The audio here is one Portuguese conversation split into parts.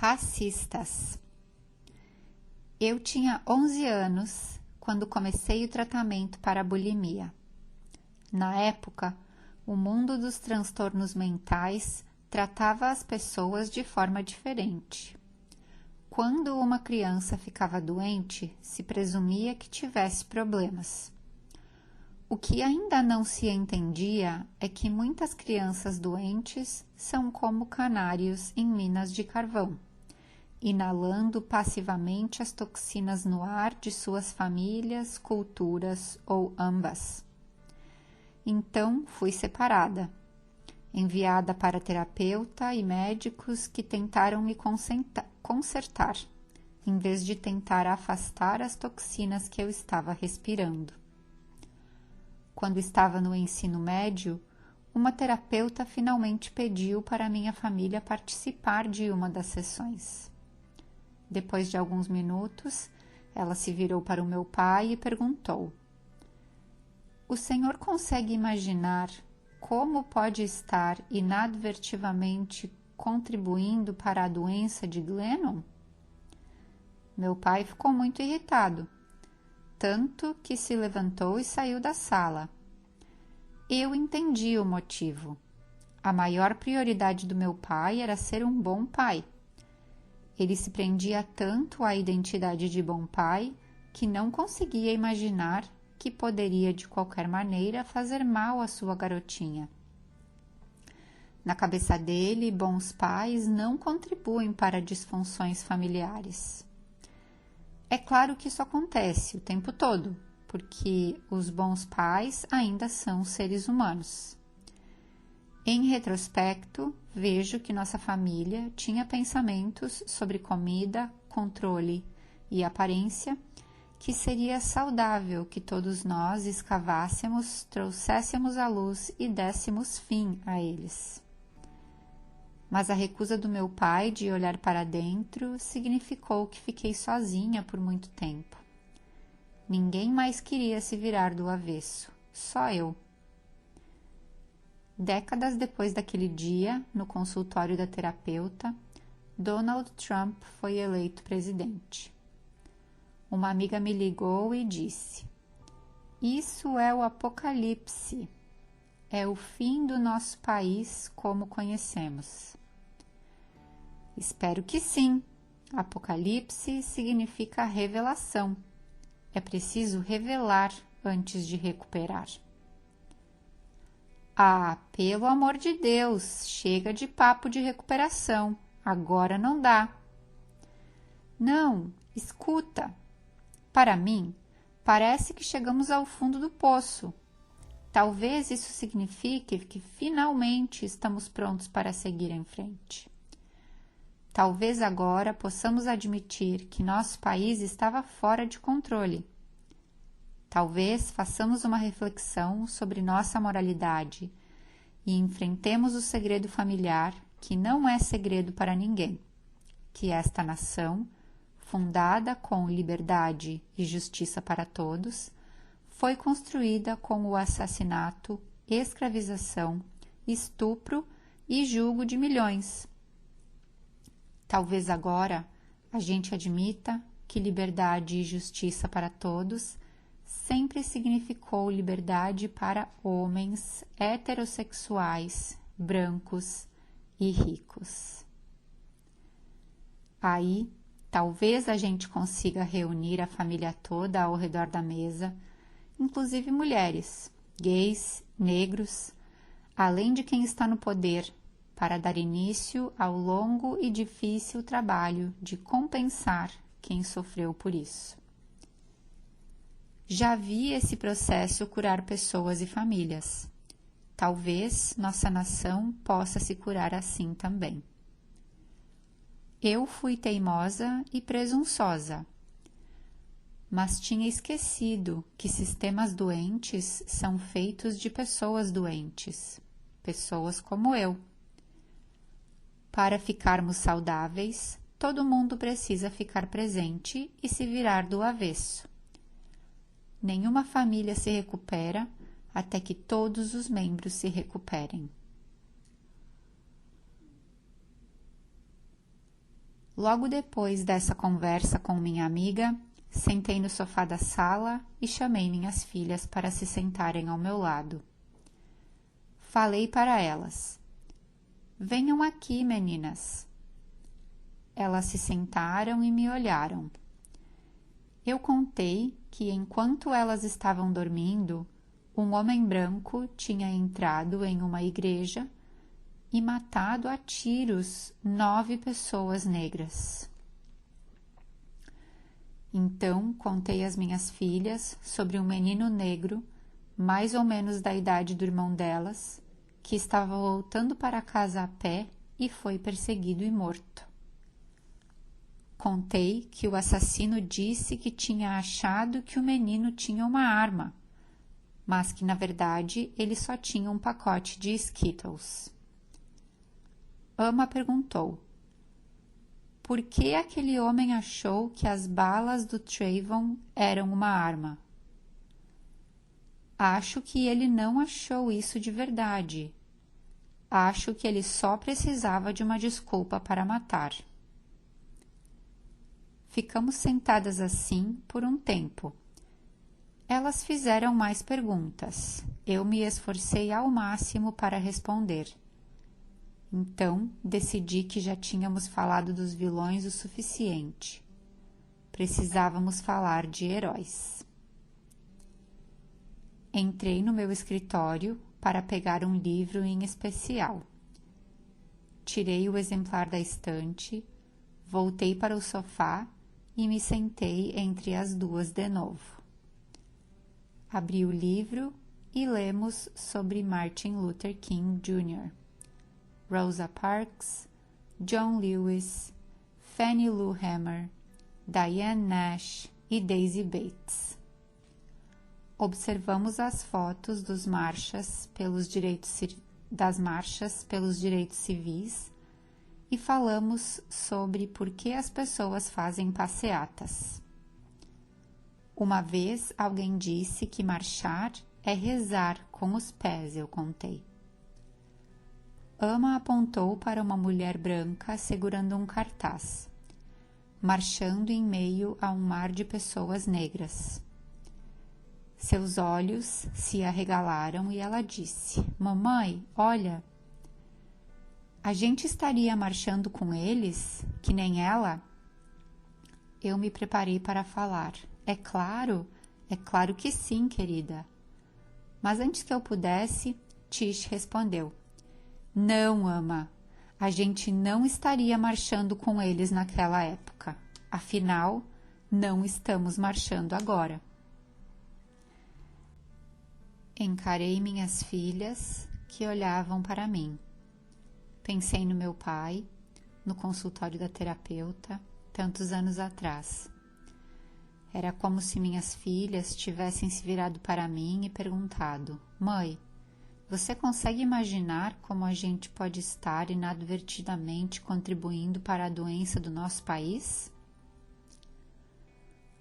Racistas. Eu tinha 11 anos quando comecei o tratamento para a bulimia. Na época, o mundo dos transtornos mentais tratava as pessoas de forma diferente. Quando uma criança ficava doente, se presumia que tivesse problemas. O que ainda não se entendia é que muitas crianças doentes são como canários em minas de carvão, inalando passivamente as toxinas no ar de suas famílias, culturas ou ambas. Então fui separada, enviada para terapeuta e médicos que tentaram me consertar, em vez de tentar afastar as toxinas que eu estava respirando. Quando estava no ensino médio, uma terapeuta finalmente pediu para minha família participar de uma das sessões. Depois de alguns minutos, ela se virou para o meu pai e perguntou: "O senhor consegue imaginar como pode estar inadvertidamente contribuindo para a doença de Glennon?" Meu pai ficou muito irritado, tanto que se levantou e saiu da sala. Eu entendi o motivo. A maior prioridade do meu pai era ser um bom pai. Ele se prendia tanto à identidade de bom pai que não conseguia imaginar que poderia de qualquer maneira fazer mal à sua garotinha. Na cabeça dele, bons pais não contribuem para disfunções familiares. É claro que isso acontece o tempo todo, porque os bons pais ainda são seres humanos. Em retrospecto, vejo que nossa família tinha pensamentos sobre comida, controle e aparência que seria saudável que todos nós escavássemos, trouxéssemos à luz e dessemos fim a eles. Mas a recusa do meu pai de olhar para dentro significou que fiquei sozinha por muito tempo. Ninguém mais queria se virar do avesso, só eu. Décadas depois daquele dia, no consultório da terapeuta, Donald Trump foi eleito presidente. Uma amiga me ligou e disse: "Isso é o apocalipse. É o fim do nosso país como conhecemos." Espero que sim. Apocalipse significa revelação. É preciso revelar antes de recuperar. Ah, pelo amor de Deus, chega de papo de recuperação. Agora não dá. Não, escuta. Para mim, parece que chegamos ao fundo do poço. Talvez isso signifique que finalmente estamos prontos para seguir em frente. Talvez agora possamos admitir que nosso país estava fora de controle. Talvez façamos uma reflexão sobre nossa moralidade e enfrentemos o segredo familiar, que não é segredo para ninguém, que esta nação, fundada com liberdade e justiça para todos, foi construída com o assassinato, escravização, estupro e julgo de milhões. Talvez agora a gente admita que liberdade e justiça para todos sempre significou liberdade para homens heterossexuais, brancos e ricos. Aí, talvez a gente consiga reunir a família toda ao redor da mesa, inclusive mulheres, gays, negros, além de quem está no poder, para dar início ao longo e difícil trabalho de compensar quem sofreu por isso. Já vi esse processo curar pessoas e famílias. Talvez nossa nação possa se curar assim também. Eu fui teimosa e presunçosa, mas tinha esquecido que sistemas doentes são feitos de pessoas doentes, pessoas como eu. Para ficarmos saudáveis, todo mundo precisa ficar presente e se virar do avesso. Nenhuma família se recupera até que todos os membros se recuperem. Logo depois dessa conversa com minha amiga, sentei no sofá da sala e chamei minhas filhas para se sentarem ao meu lado. Falei para elas: "Venham aqui, meninas." Elas se sentaram e me olharam. Eu contei que, enquanto elas estavam dormindo, um homem branco tinha entrado em uma igreja e matado a tiros 9 pessoas negras. Então, contei às minhas filhas sobre um menino negro, mais ou menos da idade do irmão delas, que estava voltando para casa a pé e foi perseguido e morto. Contei que o assassino disse que tinha achado que o menino tinha uma arma, mas que, na verdade, ele só tinha um pacote de Skittles. Ama perguntou: por que aquele homem achou que as balas do Trayvon eram uma arma? Acho que ele não achou isso de verdade. Acho que ele só precisava de uma desculpa para matar. Ficamos sentadas assim por um tempo. Elas fizeram mais perguntas. Eu me esforcei ao máximo para responder. Então, decidi que já tínhamos falado dos vilões o suficiente. Precisávamos falar de heróis. Entrei no meu escritório para pegar um livro em especial. Tirei o exemplar da estante, voltei para o sofá e me sentei entre as duas de novo. Abri o livro e lemos sobre Martin Luther King Jr., Rosa Parks, John Lewis, Fannie Lou Hamer, Diane Nash e Daisy Bates. Observamos as fotos das marchas pelos direitos civis e falamos sobre por que as pessoas fazem passeatas. Uma vez alguém disse que marchar é rezar com os pés, eu contei. Ama apontou para uma mulher branca segurando um cartaz, marchando em meio a um mar de pessoas negras. Seus olhos se arregalaram e ela disse: "Mamãe, olha, a gente estaria marchando com eles, que nem ela?" Eu me preparei para falar. É claro que sim, querida. Mas antes que eu pudesse, Tish respondeu: "Não, Ama, a gente não estaria marchando com eles naquela época. Afinal, não estamos marchando agora." Encarei minhas filhas, que olhavam para mim. Pensei no meu pai, no consultório da terapeuta, tantos anos atrás. Era como se minhas filhas tivessem se virado para mim e perguntado: "Mãe, você consegue imaginar como a gente pode estar inadvertidamente contribuindo para a doença do nosso país?"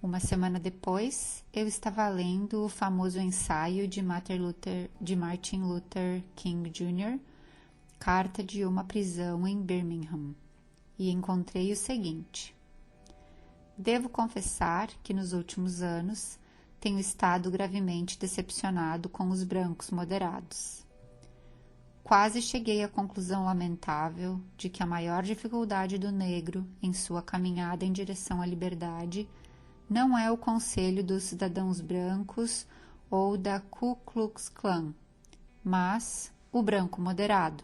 Uma semana depois, eu estava lendo o famoso ensaio de Martin Luther King Jr., Carta de uma prisão em Birmingham, e encontrei o seguinte: "Devo confessar que nos últimos anos tenho estado gravemente decepcionado com os brancos moderados. Quase cheguei à conclusão lamentável de que a maior dificuldade do negro em sua caminhada em direção à liberdade não é o conselho dos cidadãos brancos ou da Ku Klux Klan, mas o branco moderado,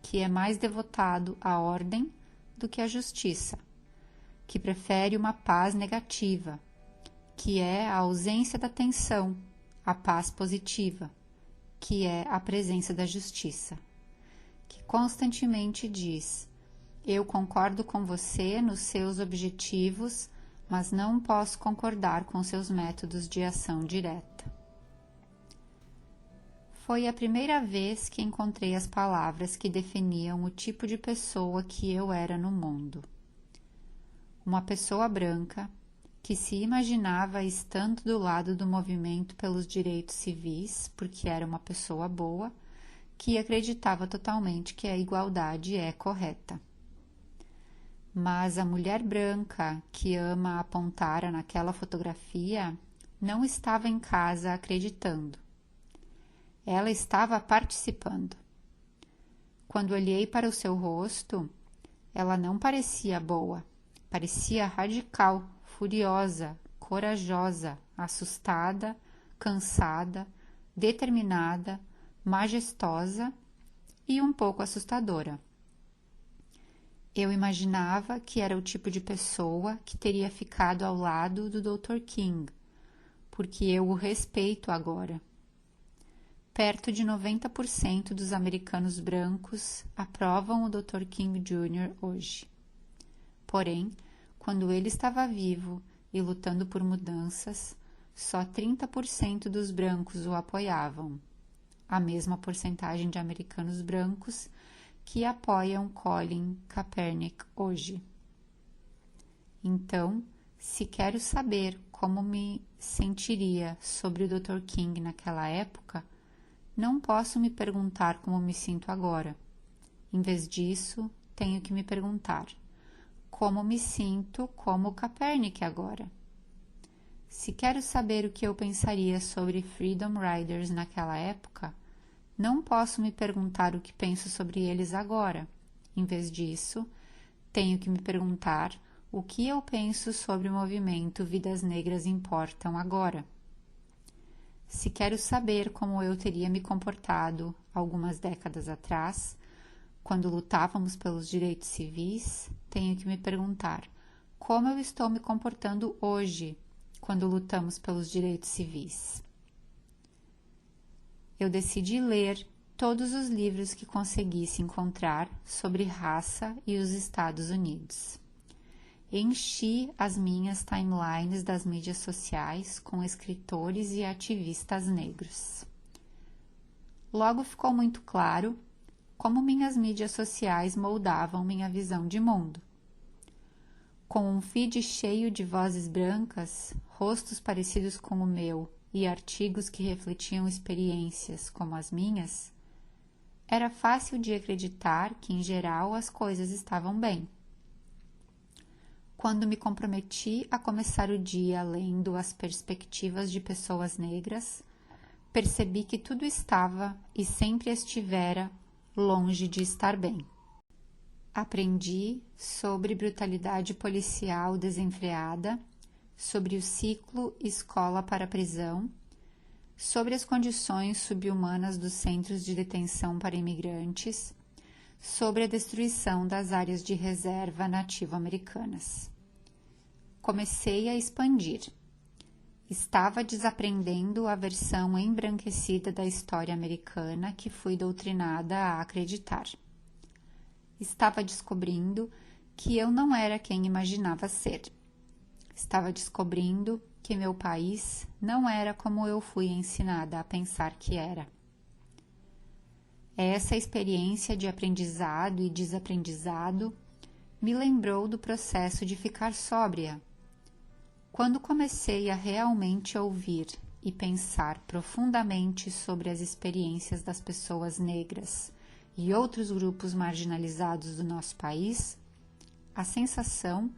que é mais devotado à ordem do que à justiça, que prefere uma paz negativa, que é a ausência da tensão, a paz positiva, que é a presença da justiça, que constantemente diz: eu concordo com você nos seus objetivos, mas não posso concordar com seus métodos de ação direta." Foi a primeira vez que encontrei as palavras que definiam o tipo de pessoa que eu era no mundo. Uma pessoa branca que se imaginava estando do lado do movimento pelos direitos civis, porque era uma pessoa boa, que acreditava totalmente que a igualdade é correta. Mas a mulher branca que Ama apontara naquela fotografia não estava em casa acreditando. Ela estava participando. Quando olhei para o seu rosto, ela não parecia boa, parecia radical, furiosa, corajosa, assustada, cansada, determinada, majestosa e um pouco assustadora. Eu imaginava que era o tipo de pessoa que teria ficado ao lado do Dr. King, porque eu o respeito agora. Perto de 90% dos americanos brancos aprovam o Dr. King Jr. hoje. Porém, quando ele estava vivo e lutando por mudanças, só 30% dos brancos o apoiavam, a mesma porcentagem de americanos brancos que apoiam Colin Kaepernick hoje. Então, se quero saber como me sentiria sobre o Dr. King naquela época, não posso me perguntar como me sinto agora. Em vez disso, tenho que me perguntar como me sinto como Kaepernick agora. Se quero saber o que eu pensaria sobre Freedom Riders naquela época, não posso me perguntar o que penso sobre eles agora. Em vez disso, tenho que me perguntar o que eu penso sobre o movimento Vidas Negras Importam agora. Se quero saber como eu teria me comportado algumas décadas atrás, quando lutávamos pelos direitos civis, tenho que me perguntar como eu estou me comportando hoje, quando lutamos pelos direitos civis. Eu decidi ler todos os livros que conseguisse encontrar sobre raça e os Estados Unidos. Enchi as minhas timelines das mídias sociais com escritores e ativistas negros. Logo ficou muito claro como minhas mídias sociais moldavam minha visão de mundo. Com um feed cheio de vozes brancas, rostos parecidos com o meu e artigos que refletiam experiências como as minhas, era fácil de acreditar que, em geral, as coisas estavam bem. Quando me comprometi a começar o dia lendo as perspectivas de pessoas negras, percebi que tudo estava e sempre estivera longe de estar bem. Aprendi sobre brutalidade policial desenfreada, sobre o ciclo escola para prisão, sobre as condições subhumanas dos centros de detenção para imigrantes, sobre a destruição das áreas de reserva nativo-americanas. Comecei a expandir. Estava desaprendendo a versão embranquecida da história americana que fui doutrinada a acreditar. Estava descobrindo que eu não era quem imaginava ser. Estava descobrindo que meu país não era como eu fui ensinada a pensar que era. Essa experiência de aprendizado e desaprendizado me lembrou do processo de ficar sóbria. Quando comecei a realmente ouvir e pensar profundamente sobre as experiências das pessoas negras e outros grupos marginalizados do nosso país, a sensação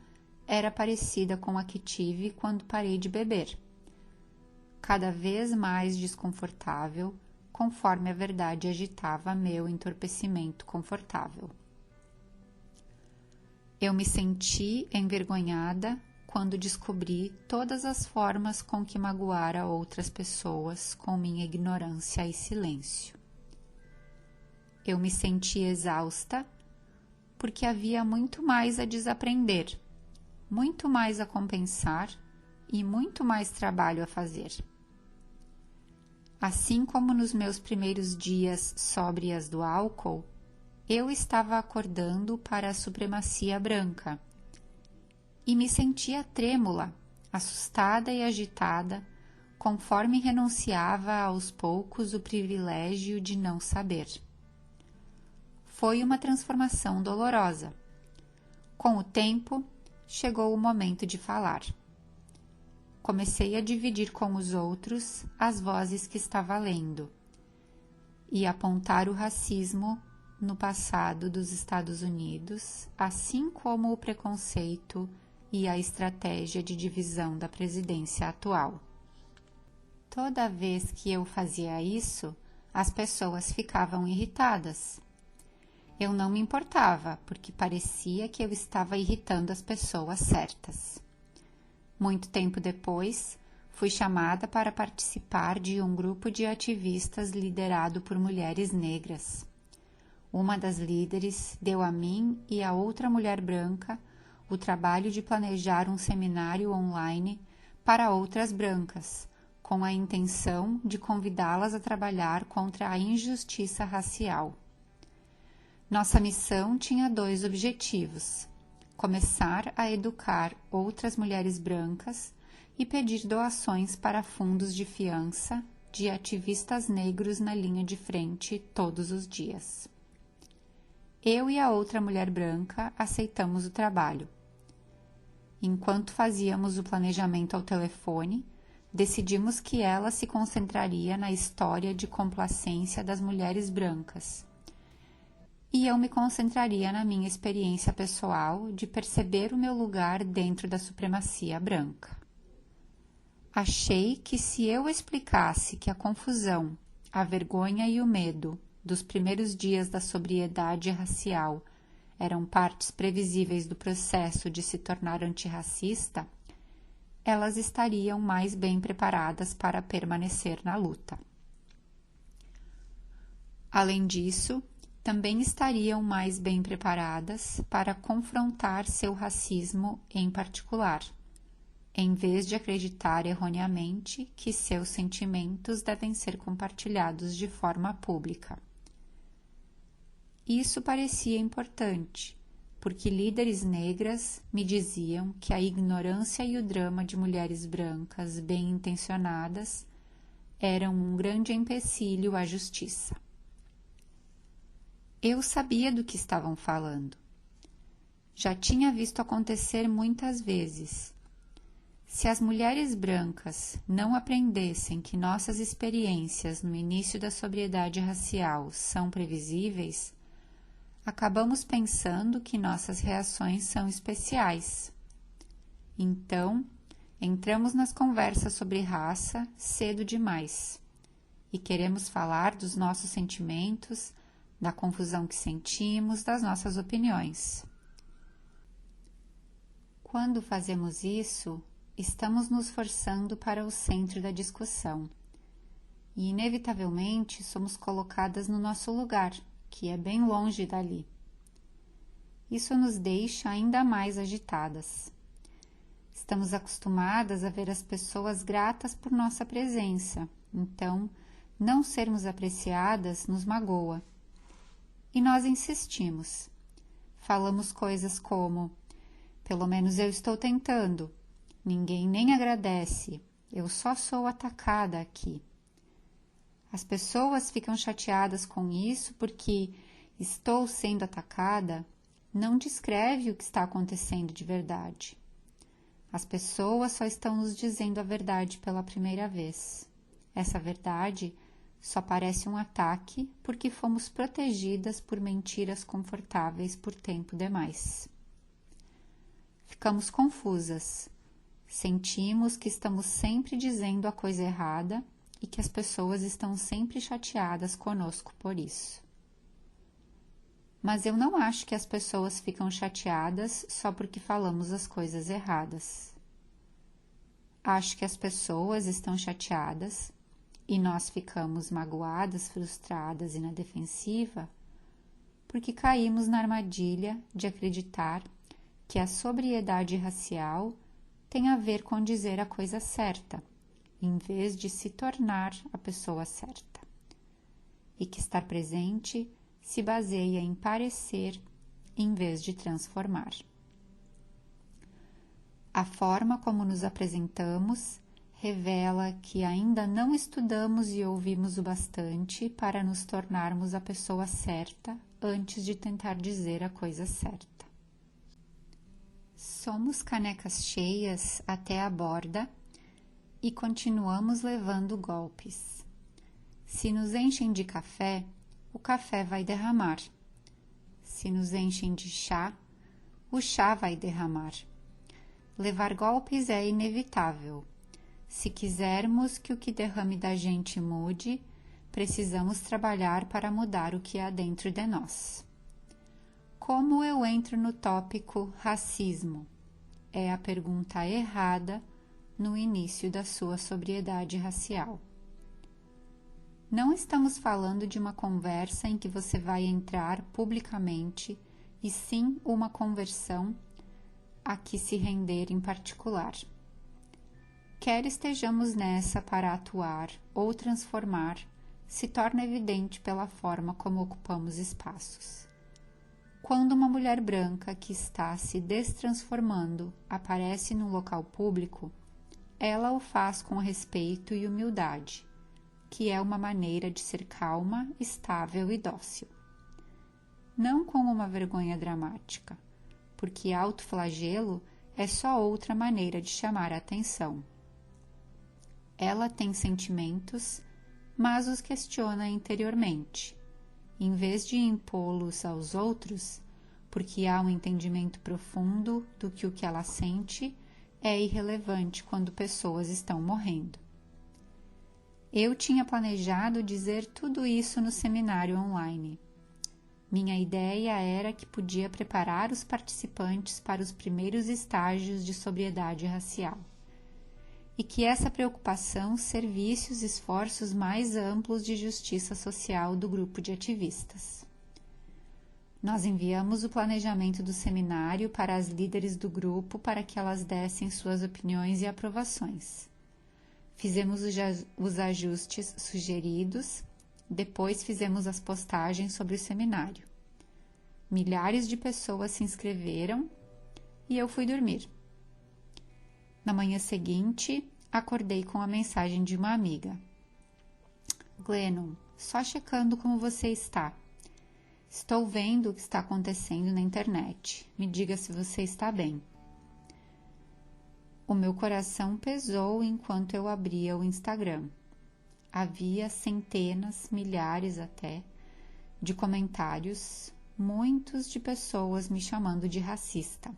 era parecida com a que tive quando parei de beber. Cada vez mais desconfortável, conforme a verdade agitava meu entorpecimento confortável. Eu me senti envergonhada quando descobri todas as formas com que magoara outras pessoas com minha ignorância e silêncio. Eu me senti exausta porque havia muito mais a desaprender, muito mais a compensar e muito mais trabalho a fazer. Assim como nos meus primeiros dias sóbrias do álcool, eu estava acordando para a supremacia branca e me sentia trêmula, assustada e agitada, conforme renunciava aos poucos o privilégio de não saber. Foi uma transformação dolorosa. Com o tempo, chegou o momento de falar. Comecei a dividir com os outros as vozes que estava lendo e apontar o racismo no passado dos Estados Unidos, assim como o preconceito e a estratégia de divisão da presidência atual. Toda vez que eu fazia isso, as pessoas ficavam irritadas. Eu não me importava, porque parecia que eu estava irritando as pessoas certas. Muito tempo depois, fui chamada para participar de um grupo de ativistas liderado por mulheres negras. Uma das líderes deu a mim e a outra mulher branca o trabalho de planejar um seminário online para outras brancas, com a intenção de convidá-las a trabalhar contra a injustiça racial. Nossa missão tinha 2 objetivos: começar a educar outras mulheres brancas e pedir doações para fundos de fiança de ativistas negros na linha de frente todos os dias. Eu e a outra mulher branca aceitamos o trabalho. Enquanto fazíamos o planejamento ao telefone, decidimos que ela se concentraria na história de complacência das mulheres brancas, e eu me concentraria na minha experiência pessoal de perceber o meu lugar dentro da supremacia branca. Achei que se eu explicasse que a confusão, a vergonha e o medo dos primeiros dias da sobriedade racial eram partes previsíveis do processo de se tornar antirracista, elas estariam mais bem preparadas para permanecer na luta. Além disso, também estariam mais bem preparadas para confrontar seu racismo em particular, em vez de acreditar erroneamente que seus sentimentos devem ser compartilhados de forma pública. Isso parecia importante, porque líderes negras me diziam que a ignorância e o drama de mulheres brancas bem-intencionadas eram um grande empecilho à justiça. Eu sabia do que estavam falando. Já tinha visto acontecer muitas vezes. Se as mulheres brancas não aprendessem que nossas experiências no início da sobriedade racial são previsíveis, acabamos pensando que nossas reações são especiais. Então, entramos nas conversas sobre raça cedo demais e queremos falar dos nossos sentimentos, da confusão que sentimos, das nossas opiniões. Quando fazemos isso, estamos nos forçando para o centro da discussão e, inevitavelmente, somos colocadas no nosso lugar, que é bem longe dali. Isso nos deixa ainda mais agitadas. Estamos acostumadas a ver as pessoas gratas por nossa presença, então não sermos apreciadas nos magoa. E nós insistimos. Falamos coisas como: pelo menos eu estou tentando, ninguém nem agradece, eu só sou atacada aqui. As pessoas ficam chateadas com isso porque estou sendo atacada não descreve o que está acontecendo de verdade. As pessoas só estão nos dizendo a verdade pela primeira vez. Essa verdade só parece um ataque porque fomos protegidas por mentiras confortáveis por tempo demais. Ficamos confusas. Sentimos que estamos sempre dizendo a coisa errada e que as pessoas estão sempre chateadas conosco por isso. Mas eu não acho que as pessoas ficam chateadas só porque falamos as coisas erradas. Acho que as pessoas estão chateadas e nós ficamos magoadas, frustradas e na defensiva porque caímos na armadilha de acreditar que a sobriedade racial tem a ver com dizer a coisa certa, em vez de se tornar a pessoa certa, e que estar presente se baseia em parecer em vez de transformar. A forma como nos apresentamos revela que ainda não estudamos e ouvimos o bastante para nos tornarmos a pessoa certa antes de tentar dizer a coisa certa. Somos canecas cheias até a borda e continuamos levando golpes. Se nos enchem de café, o café vai derramar. Se nos enchem de chá, o chá vai derramar. Levar golpes é inevitável. Se quisermos que o que derrame da gente mude, precisamos trabalhar para mudar o que há dentro de nós. Como eu entro no tópico racismo? É a pergunta errada no início da sua sobriedade racial. Não estamos falando de uma conversa em que você vai entrar publicamente, e sim uma conversão a que se render em particular. Quer estejamos nessa para atuar ou transformar, se torna evidente pela forma como ocupamos espaços. Quando uma mulher branca que está se destransformando aparece num local público, ela o faz com respeito e humildade, que é uma maneira de ser calma, estável e dócil. Não com uma vergonha dramática, porque autoflagelo é só outra maneira de chamar a atenção. Ela tem sentimentos, mas os questiona interiormente, em vez de impô-los aos outros, porque há um entendimento profundo do que o que ela sente é irrelevante quando pessoas estão morrendo. Eu tinha planejado dizer tudo isso no seminário online. Minha ideia era que podia preparar os participantes para os primeiros estágios de sobriedade racial, e que essa preocupação servisse os esforços mais amplos de justiça social do grupo de ativistas. Nós enviamos o planejamento do seminário para as líderes do grupo para que elas dessem suas opiniões e aprovações. Fizemos os ajustes sugeridos, depois fizemos as postagens sobre o seminário. Milhares de pessoas se inscreveram e eu fui dormir. Na manhã seguinte, acordei com a mensagem de uma amiga. Glennon, só checando como você está. Estou vendo o que está acontecendo na internet. Me diga se você está bem. O meu coração pesou enquanto eu abria o Instagram. Havia centenas, milhares até, de comentários, muitos de pessoas me chamando de racista.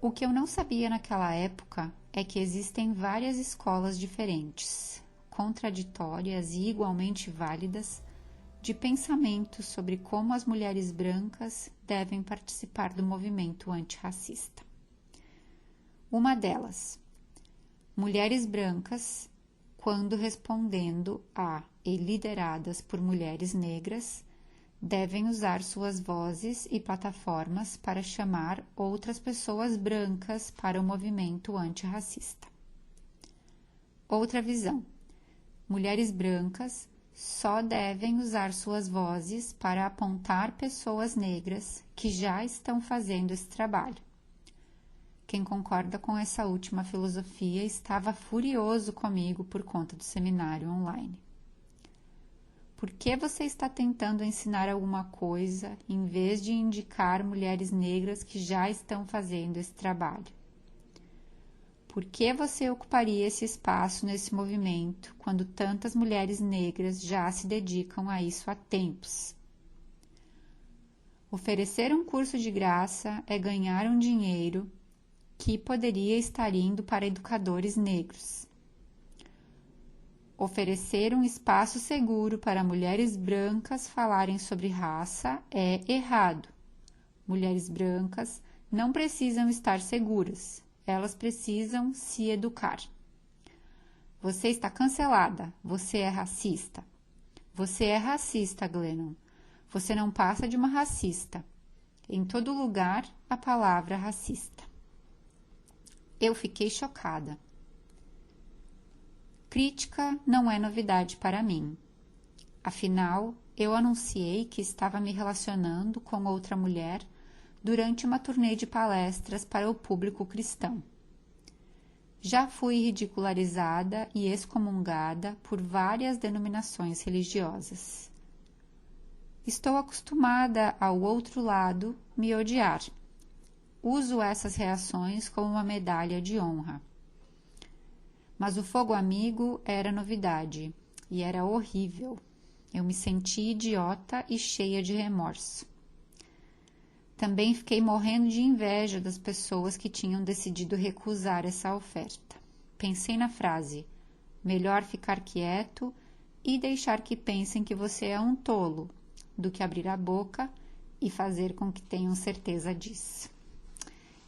O que eu não sabia naquela época é que existem várias escolas diferentes, contraditórias e igualmente válidas, de pensamento sobre como as mulheres brancas devem participar do movimento antirracista. Uma delas, mulheres brancas, quando respondendo a e lideradas por mulheres negras, devem usar suas vozes e plataformas para chamar outras pessoas brancas para o movimento antirracista. Outra visão, mulheres brancas só devem usar suas vozes para apontar pessoas negras que já estão fazendo esse trabalho. Quem concorda com essa última filosofia estava furioso comigo por conta do seminário online. Por que você está tentando ensinar alguma coisa em vez de indicar mulheres negras que já estão fazendo esse trabalho? Por que você ocuparia esse espaço nesse movimento quando tantas mulheres negras já se dedicam a isso há tempos? Oferecer um curso de graça é ganhar um dinheiro que poderia estar indo para educadores negros. Oferecer um espaço seguro para mulheres brancas falarem sobre raça é errado. Mulheres brancas não precisam estar seguras, elas precisam se educar. Você está cancelada, você é racista. Você é racista, Glennon. Você não passa de uma racista. Em todo lugar, a palavra racista. Eu fiquei chocada. Crítica não é novidade para mim. Afinal, eu anunciei que estava me relacionando com outra mulher durante uma turnê de palestras para o público cristão. Já fui ridicularizada e excomungada por várias denominações religiosas. Estou acostumada ao outro lado me odiar. Uso essas reações como uma medalha de honra. Mas o fogo amigo era novidade e era horrível. Eu me senti idiota e cheia de remorso. Também fiquei morrendo de inveja das pessoas que tinham decidido recusar essa oferta. Pensei na frase: melhor ficar quieto e deixar que pensem que você é um tolo, do que abrir a boca e fazer com que tenham certeza disso.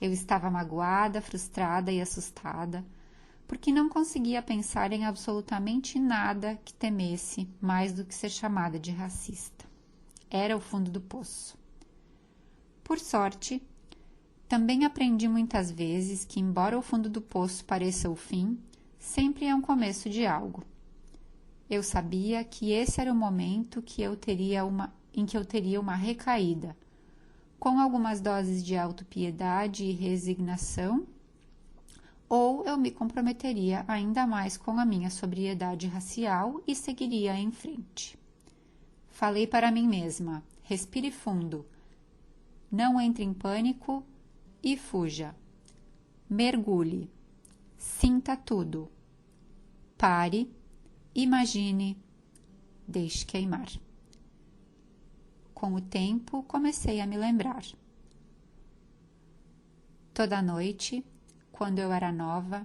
Eu estava magoada, frustrada e assustada, porque não conseguia pensar em absolutamente nada que temesse mais do que ser chamada de racista. Era o fundo do poço. Por sorte, também aprendi muitas vezes que, embora o fundo do poço pareça o fim, sempre é um começo de algo. Eu sabia que esse era o momento em que eu teria uma recaída, com algumas doses de autopiedade e resignação, ou eu me comprometeria ainda mais com a minha sobriedade racial e seguiria em frente. Falei para mim mesma: respire fundo, não entre em pânico e fuja. Mergulhe, sinta tudo. Pare, imagine, deixe queimar. Com o tempo, comecei a me lembrar. Toda noite, quando eu era nova,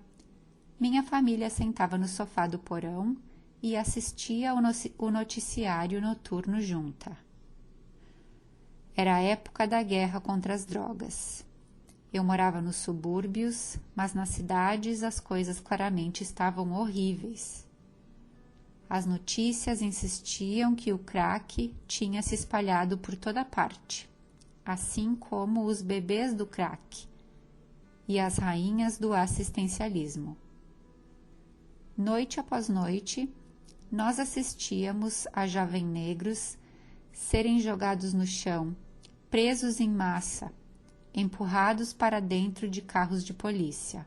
minha família sentava no sofá do porão e assistia o noticiário noturno junta. Era a época da guerra contra as drogas. Eu morava nos subúrbios, mas nas cidades as coisas claramente estavam horríveis. As notícias insistiam que o crack tinha se espalhado por toda parte, assim como os bebês do crack e as rainhas do assistencialismo. Noite após noite, nós assistíamos a jovens negros serem jogados no chão, presos em massa, empurrados para dentro de carros de polícia.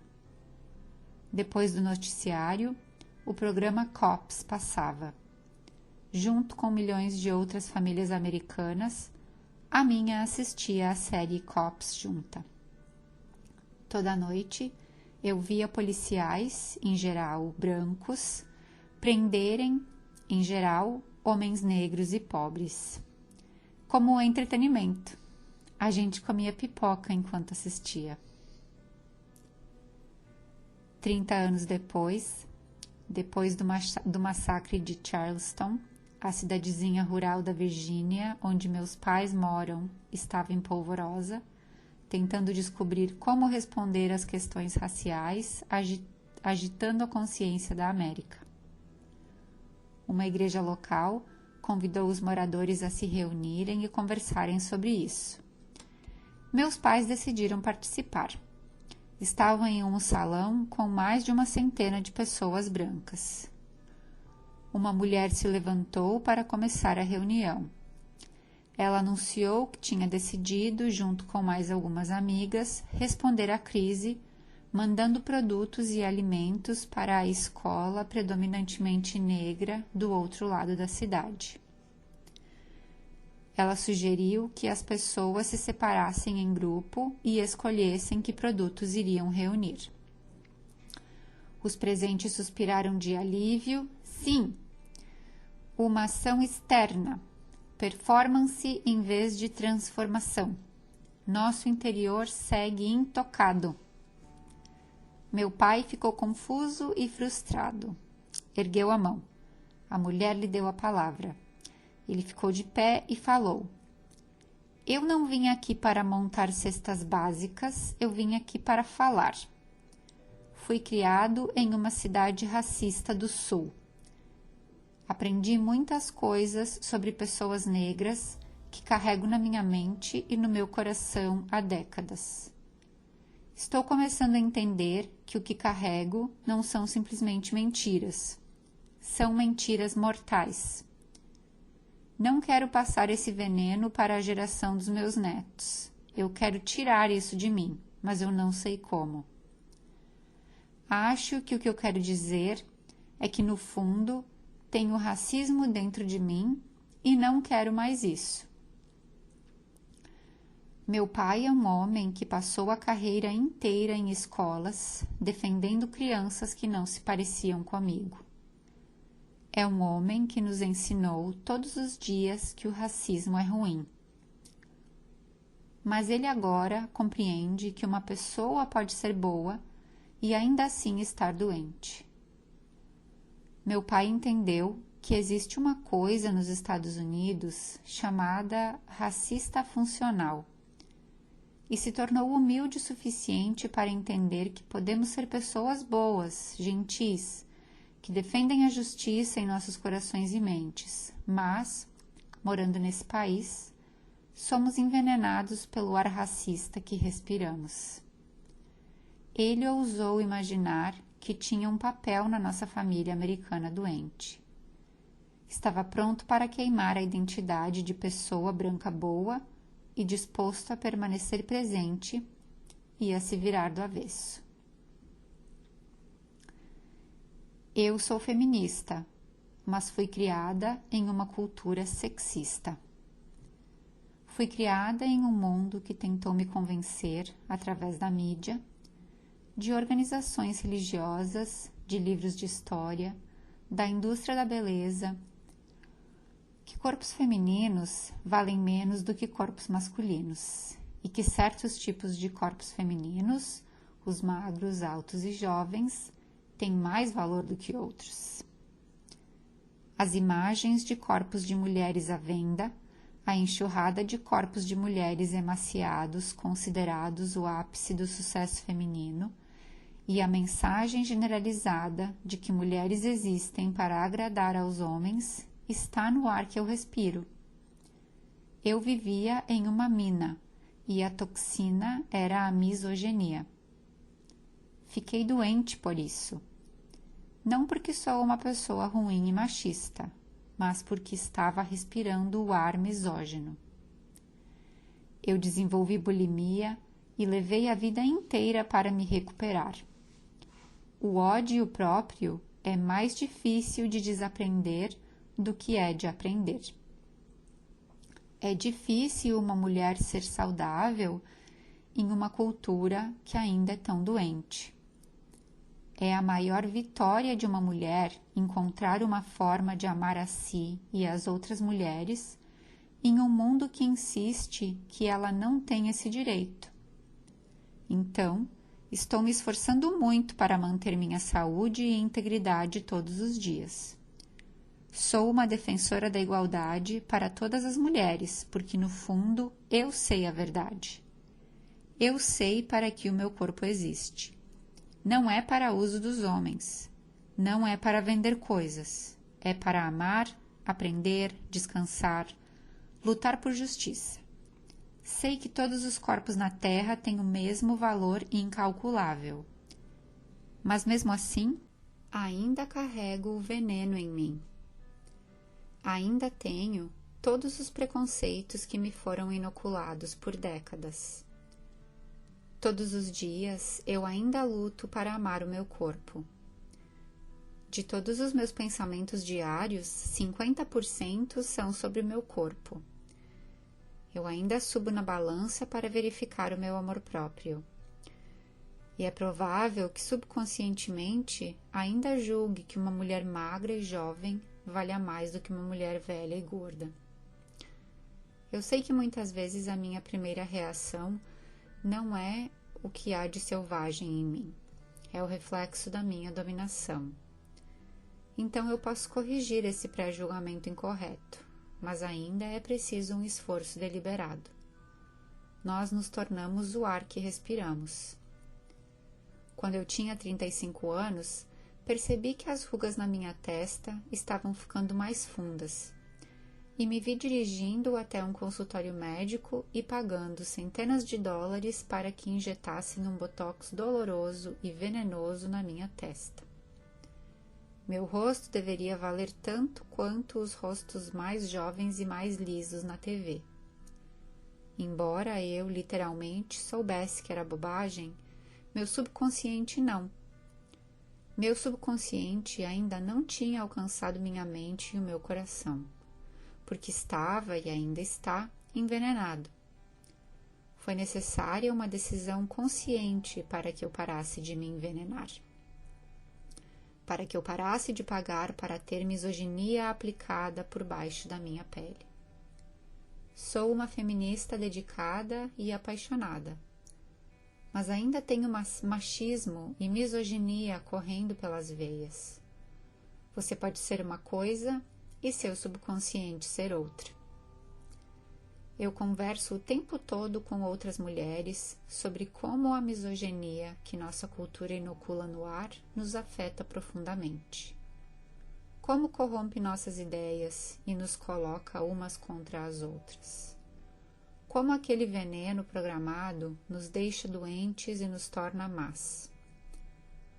Depois do noticiário, o programa Cops passava. Junto com milhões de outras famílias americanas, a minha assistia à série Cops junta. Toda noite, eu via policiais, em geral brancos, prenderem, em geral, homens negros e pobres. Como entretenimento, a gente comia pipoca enquanto assistia. 30 anos depois do massacre de Charleston, a cidadezinha rural da Virgínia, onde meus pais moram, estava em polvorosa, tentando descobrir como responder às questões raciais, agitando a consciência da América. Uma igreja local convidou os moradores a se reunirem e conversarem sobre isso. Meus pais decidiram participar. Estavam em um salão com mais de uma centena de pessoas brancas. Uma mulher se levantou para começar a reunião. Ela anunciou que tinha decidido, junto com mais algumas amigas, responder à crise, mandando produtos e alimentos para a escola predominantemente negra do outro lado da cidade. Ela sugeriu que as pessoas se separassem em grupo e escolhessem que produtos iriam reunir. Os presentes suspiraram de alívio. Sim, uma ação externa, performance em vez de transformação. Nosso interior segue intocado. Meu pai ficou confuso e frustrado. Ergueu a mão. A mulher lhe deu a palavra. Ele ficou de pé e falou: eu não vim aqui para montar cestas básicas, eu vim aqui para falar. Fui criado em uma cidade racista do sul. Aprendi muitas coisas sobre pessoas negras que carrego na minha mente e no meu coração há décadas. Estou começando a entender que o que carrego não são simplesmente mentiras. São mentiras mortais. Não quero passar esse veneno para a geração dos meus netos. Eu quero tirar isso de mim, mas eu não sei como. Acho que o que eu quero dizer é que, no fundo, tenho racismo dentro de mim e não quero mais isso. Meu pai é um homem que passou a carreira inteira em escolas, defendendo crianças que não se pareciam comigo. É um homem que nos ensinou todos os dias que o racismo é ruim. Mas ele agora compreende que uma pessoa pode ser boa e ainda assim estar doente. Meu pai entendeu que existe uma coisa nos Estados Unidos chamada racista funcional e se tornou humilde o suficiente para entender que podemos ser pessoas boas, gentis, que defendem a justiça em nossos corações e mentes, mas, morando nesse país, somos envenenados pelo ar racista que respiramos. Ele ousou imaginar que tinha um papel na nossa família americana doente. Estava pronto para queimar a identidade de pessoa branca boa e disposto a permanecer presente e a se virar do avesso. Eu sou feminista, mas fui criada em uma cultura sexista. Fui criada em um mundo que tentou me convencer, através da mídia, de organizações religiosas, de livros de história, da indústria da beleza, que corpos femininos valem menos do que corpos masculinos e que certos tipos de corpos femininos, os magros, altos e jovens, têm mais valor do que outros. As imagens de corpos de mulheres à venda, a enxurrada de corpos de mulheres emaciados considerados o ápice do sucesso feminino e a mensagem generalizada de que mulheres existem para agradar aos homens está no ar que eu respiro. Eu vivia em uma mina e a toxina era a misoginia. Fiquei doente por isso. Não porque sou uma pessoa ruim e machista, mas porque estava respirando o ar misógino. Eu desenvolvi bulimia e levei a vida inteira para me recuperar. O ódio próprio é mais difícil de desaprender do que é de aprender. É difícil uma mulher ser saudável em uma cultura que ainda é tão doente. É a maior vitória de uma mulher encontrar uma forma de amar a si e as outras mulheres em um mundo que insiste que ela não tem esse direito. Então, estou me esforçando muito para manter minha saúde e integridade todos os dias. Sou uma defensora da igualdade para todas as mulheres, porque no fundo eu sei a verdade. Eu sei para que o meu corpo existe. Não é para uso dos homens. Não é para vender coisas. É para amar, aprender, descansar, lutar por justiça. Sei que todos os corpos na Terra têm o mesmo valor incalculável. Mas mesmo assim, ainda carrego o veneno em mim. Ainda tenho todos os preconceitos que me foram inoculados por décadas. Todos os dias eu ainda luto para amar o meu corpo. De todos os meus pensamentos diários, 50% são sobre o meu corpo. Eu ainda subo na balança para verificar o meu amor próprio. E é provável que subconscientemente ainda julgue que uma mulher magra e jovem valha mais do que uma mulher velha e gorda. Eu sei que muitas vezes a minha primeira reação não é o que há de selvagem em mim, é o reflexo da minha dominação. Então eu posso corrigir esse pré-julgamento incorreto, mas ainda é preciso um esforço deliberado. Nós nos tornamos o ar que respiramos. Quando eu tinha 35 anos, percebi que as rugas na minha testa estavam ficando mais fundas e me vi dirigindo até um consultório médico e pagando centenas de dólares para que injetassem um botox doloroso e venenoso na minha testa. Meu rosto deveria valer tanto quanto os rostos mais jovens e mais lisos na TV. Embora eu, literalmente, soubesse que era bobagem, meu subconsciente não. Meu subconsciente ainda não tinha alcançado minha mente e o meu coração, porque estava e ainda está envenenado. Foi necessária uma decisão consciente para que eu parasse de me envenenar. para que eu parasse de pagar para ter misoginia aplicada por baixo da minha pele. Sou uma feminista dedicada e apaixonada, mas ainda tenho machismo e misoginia correndo pelas veias. Você pode ser uma coisa e seu subconsciente ser outra. Eu converso o tempo todo com outras mulheres sobre como a misoginia que nossa cultura inocula no ar nos afeta profundamente. Como corrompe nossas ideias e nos coloca umas contra as outras. Como aquele veneno programado nos deixa doentes e nos torna más.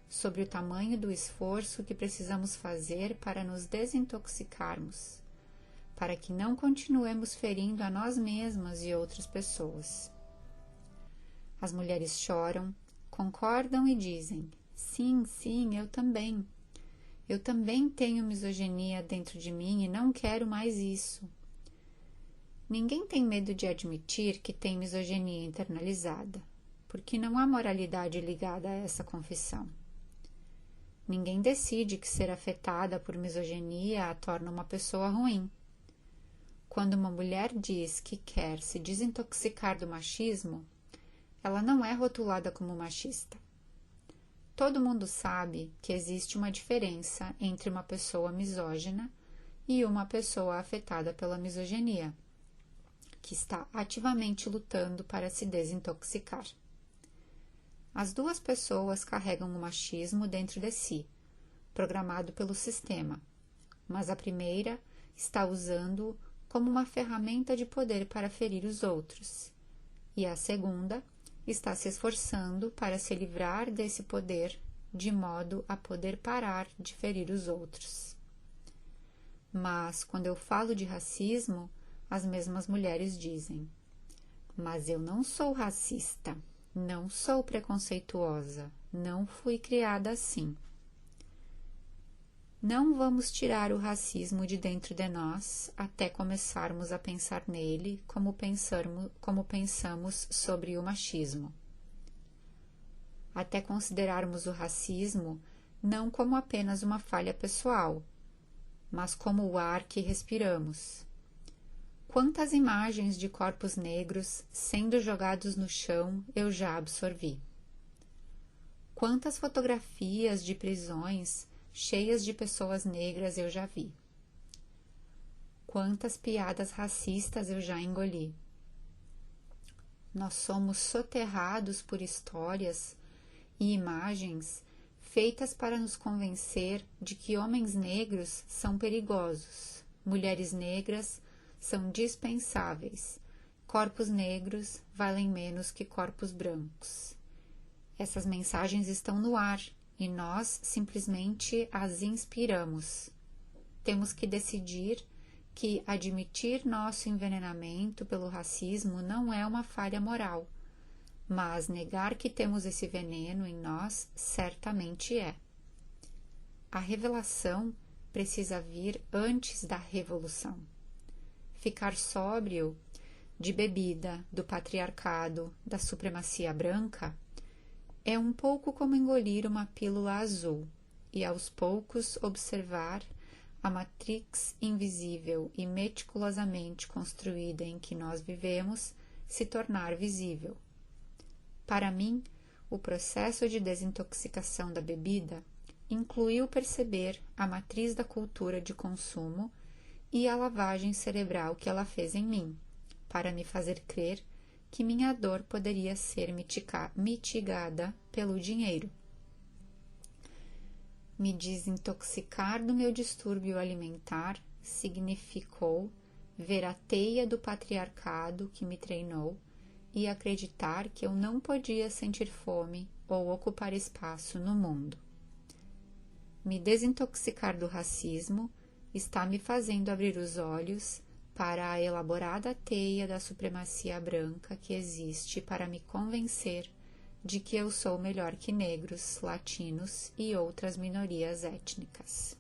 Sobre o tamanho do esforço que precisamos fazer para nos desintoxicarmos, para que não continuemos ferindo a nós mesmas e outras pessoas. As mulheres choram, concordam e dizem: sim, sim, eu também. Eu também tenho misoginia dentro de mim e não quero mais isso. Ninguém tem medo de admitir que tem misoginia internalizada, porque não há moralidade ligada a essa confissão. Ninguém decide que ser afetada por misoginia a torna uma pessoa ruim. Quando uma mulher diz que quer se desintoxicar do machismo, ela não é rotulada como machista. Todo mundo sabe que existe uma diferença entre uma pessoa misógina e uma pessoa afetada pela misoginia, que está ativamente lutando para se desintoxicar. As duas pessoas carregam o machismo dentro de si, programado pelo sistema, mas a primeira está usando como uma ferramenta de poder para ferir os outros, e a segunda está se esforçando para se livrar desse poder de modo a poder parar de ferir os outros. Mas, quando eu falo de racismo, as mesmas mulheres dizem: mas eu não sou racista, não sou preconceituosa, não fui criada assim. Não vamos tirar o racismo de dentro de nós até começarmos a pensar nele como pensamos sobre o machismo. Até considerarmos o racismo não como apenas uma falha pessoal, mas como o ar que respiramos. Quantas imagens de corpos negros sendo jogados no chão eu já absorvi? Quantas fotografias de prisões cheias de pessoas negras eu já vi? Quantas piadas racistas eu já engoli? Nós somos soterrados por histórias e imagens feitas para nos convencer de que homens negros são perigosos, mulheres negras são dispensáveis, corpos negros valem menos que corpos brancos. Essas mensagens estão no ar e nós simplesmente as inspiramos. Temos que decidir que admitir nosso envenenamento pelo racismo não é uma falha moral, mas negar que temos esse veneno em nós certamente é. A revelação precisa vir antes da revolução. Ficar sóbrio de bebida, do patriarcado, da supremacia branca, é um pouco como engolir uma pílula azul e aos poucos observar a matrix invisível e meticulosamente construída em que nós vivemos se tornar visível. Para mim, o processo de desintoxicação da bebida incluiu perceber a matriz da cultura de consumo e a lavagem cerebral que ela fez em mim, para me fazer crer que minha dor poderia ser mitigada pelo dinheiro. Me desintoxicar do meu distúrbio alimentar significou ver a teia do patriarcado que me treinou e acreditar que eu não podia sentir fome ou ocupar espaço no mundo. Me desintoxicar do racismo está me fazendo abrir os olhos para a elaborada teia da supremacia branca que existe para me convencer de que eu sou melhor que negros, latinos e outras minorias étnicas.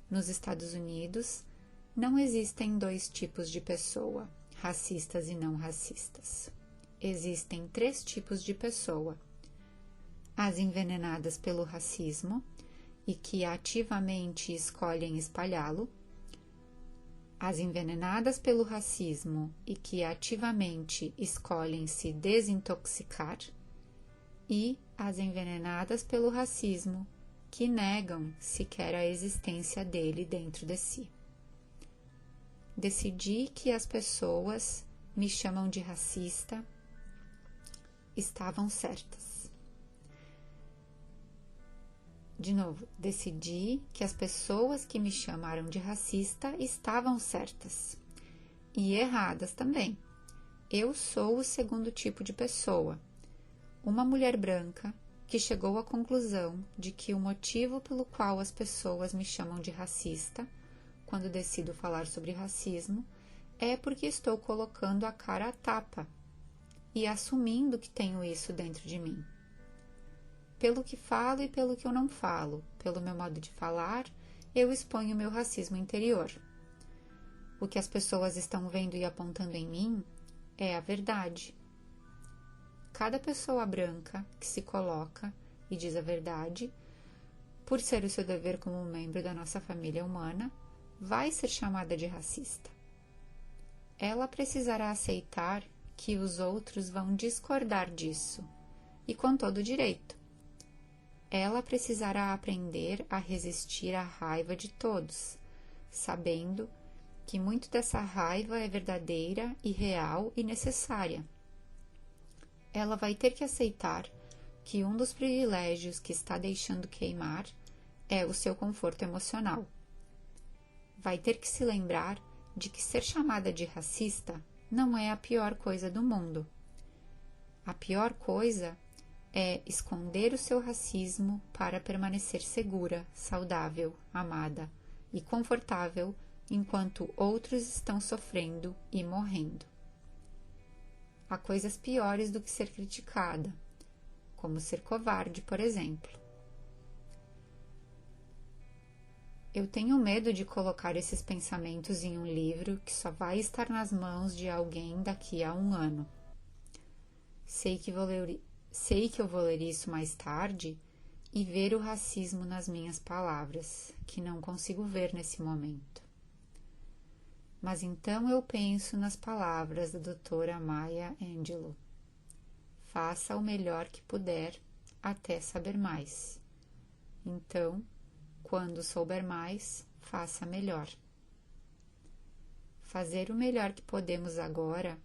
Nos Estados Unidos, não existem dois tipos de pessoa, racistas e não racistas. Existem 3 tipos de pessoa: as envenenadas pelo racismo e que ativamente escolhem espalhá-lo, as envenenadas pelo racismo e que ativamente escolhem se desintoxicar, e as envenenadas pelo racismo que negam sequer a existência dele dentro de si. Decidi que as pessoas me chamam de racista estavam certas. De novo, decidi que as pessoas que me chamaram de racista estavam certas. E erradas também. Eu sou o segundo tipo de pessoa. Uma mulher branca que chegou à conclusão de que o motivo pelo qual as pessoas me chamam de racista, quando decido falar sobre racismo, é porque estou colocando a cara à tapa e assumindo que tenho isso dentro de mim. Pelo que falo e pelo que eu não falo, pelo meu modo de falar, eu exponho meu racismo interior. O que as pessoas estão vendo e apontando em mim é a verdade. Cada pessoa branca que se coloca e diz a verdade, por ser o seu dever como membro da nossa família humana, vai ser chamada de racista. Ela precisará aceitar que os outros vão discordar disso, e com todo direito. Ela precisará aprender a resistir à raiva de todos, sabendo que muito dessa raiva é verdadeira e real e necessária. Ela vai ter que aceitar que um dos privilégios que está deixando queimar é o seu conforto emocional. Vai ter que se lembrar de que ser chamada de racista não é a pior coisa do mundo. A pior coisa é esconder o seu racismo para permanecer segura, saudável, amada e confortável enquanto outros estão sofrendo e morrendo. Há coisas piores do que ser criticada, como ser covarde, por exemplo. Eu tenho medo de colocar esses pensamentos em um livro que só vai estar nas mãos de alguém daqui a um ano. Sei que eu vou ler isso mais tarde e ver o racismo nas minhas palavras, que não consigo ver nesse momento. Mas então eu penso nas palavras da doutora Maya Angelou. Faça o melhor que puder até saber mais. Então, quando souber mais, faça melhor. Fazer o melhor que podemos agora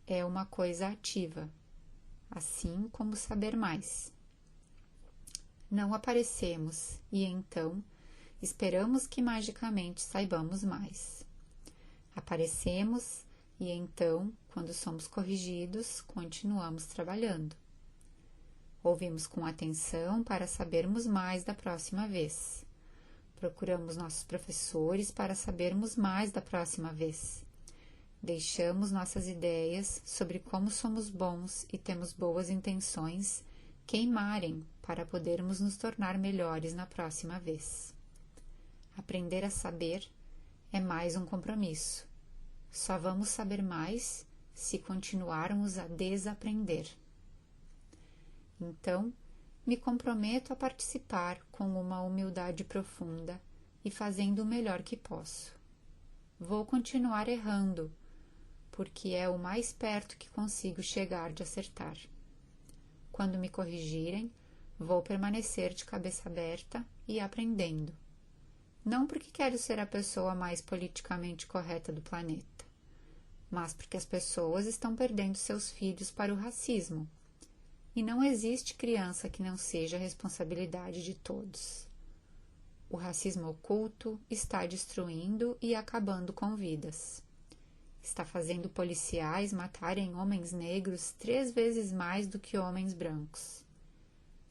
é uma coisa ativa, assim como saber mais. Não aparecemos e então esperamos que magicamente saibamos mais. Aparecemos e então, quando somos corrigidos, continuamos trabalhando. Ouvimos com atenção para sabermos mais da próxima vez. Procuramos nossos professores para sabermos mais da próxima vez. Deixamos nossas ideias sobre como somos bons e temos boas intenções queimarem para podermos nos tornar melhores na próxima vez. Aprender a saber é mais um compromisso. Só vamos saber mais se continuarmos a desaprender. Então, me comprometo a participar com uma humildade profunda e fazendo o melhor que posso. Vou continuar errando, porque é o mais perto que consigo chegar de acertar. Quando me corrigirem, vou permanecer de cabeça aberta e aprendendo. Não porque quero ser a pessoa mais politicamente correta do planeta, mas porque as pessoas estão perdendo seus filhos para o racismo. E não existe criança que não seja responsabilidade de todos. O racismo oculto está destruindo e acabando com vidas. Está fazendo policiais matarem homens negros 3 vezes mais do que homens brancos.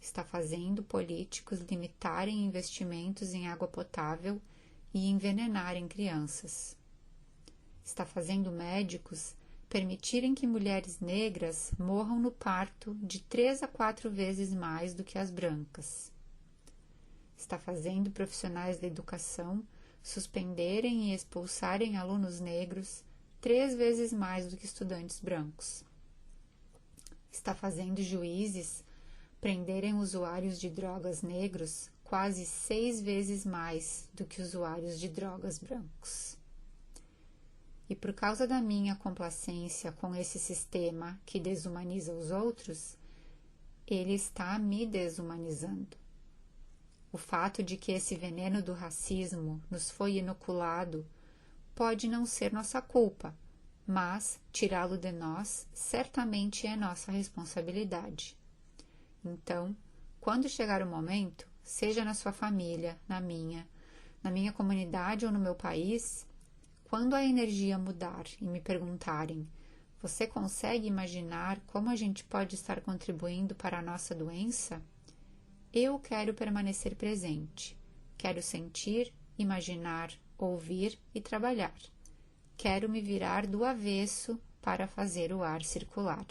Está fazendo políticos limitarem investimentos em água potável e envenenarem crianças. Está fazendo médicos permitirem que mulheres negras morram no parto de 3 a 4 vezes mais do que as brancas. Está fazendo profissionais da educação suspenderem e expulsarem alunos negros 3 vezes mais do que estudantes brancos. Está fazendo juízes prenderem usuários de drogas negros quase 6 vezes mais do que usuários de drogas brancos. E por causa da minha complacência com esse sistema que desumaniza os outros, ele está me desumanizando. O fato de que esse veneno do racismo nos foi inoculado pode não ser nossa culpa, mas tirá-lo de nós certamente é nossa responsabilidade. Então, quando chegar o momento, seja na sua família, na minha comunidade ou no meu país, quando a energia mudar e me perguntarem: você consegue imaginar como a gente pode estar contribuindo para a nossa doença? Eu quero permanecer presente. Quero sentir, imaginar, ouvir e trabalhar. Quero me virar do avesso para fazer o ar circular.